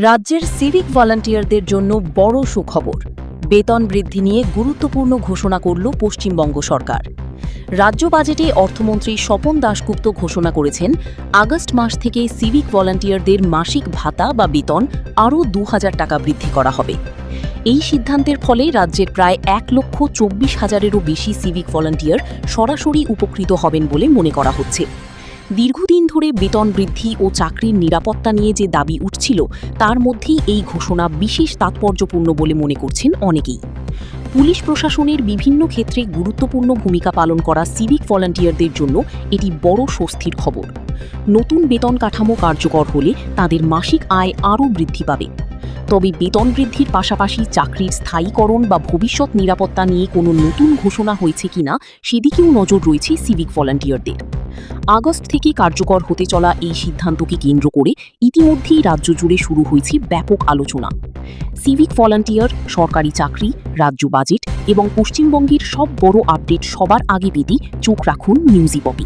রাজ্যের সিভিক ভলান্টিয়ারদের জন্য বড় সুখবর। বেতন বৃদ্ধি নিয়ে গুরুত্বপূর্ণ ঘোষণা করল পশ্চিমবঙ্গ সরকার। রাজ্য বাজেটে অর্থমন্ত্রী স্বপন দাশগুপ্ত ঘোষণা করেছেন, আগস্ট মাস থেকে সিভিক ভলান্টিয়ারদের মাসিক ভাতা বা বেতন আরও ২,০০০ টাকা বৃদ্ধি করা হবে। এই সিদ্ধান্তের ফলে রাজ্যের প্রায় ১,২৪,০০০-এরও বেশি সিভিক ভলান্টিয়ার সরাসরি উপকৃত হবেন বলে মনে করা হচ্ছে। দীর্ঘদিন ধরে বেতন বৃদ্ধি ও চাকরির নিরাপত্তা নিয়ে যে দাবি উঠছিল, তার মধ্যেই এই ঘোষণা বিশেষ তাৎপর্যপূর্ণ বলে মনে করছেন অনেকেই। পুলিশ প্রশাসনের বিভিন্ন ক্ষেত্রে গুরুত্বপূর্ণ ভূমিকা পালন করা সিভিক ভলান্টিয়ারদের জন্য এটি বড় স্বস্তির খবর। নতুন বেতন কাঠামো কার্যকর হলে তাদের মাসিক আয় আরও বৃদ্ধি পাবে। তবে বেতন বৃদ্ধির পাশাপাশি চাকরির স্থায়ীকরণ বা ভবিষ্যৎ নিরাপত্তা নিয়ে কোনো নতুন ঘোষণা হয়েছে কিনা সেদিকেও নজর রয়েছে সিভিক ভলান্টিয়ারদের। আগস্ট থেকে কার্যকর হতে চলা এই সিদ্ধান্তকে কেন্দ্র করে ইতিমধ্যেই রাজ্য জুড়ে শুরু হয়েছে ব্যাপক আলোচনা। সিভিক ভলান্টিয়ার, সরকারি চাকরি, রাজ্য বাজেট এবং পশ্চিমবঙ্গের সব বড় আপডেট সবার আগে পেতে চোখ রাখুন নিউজ ইপপি।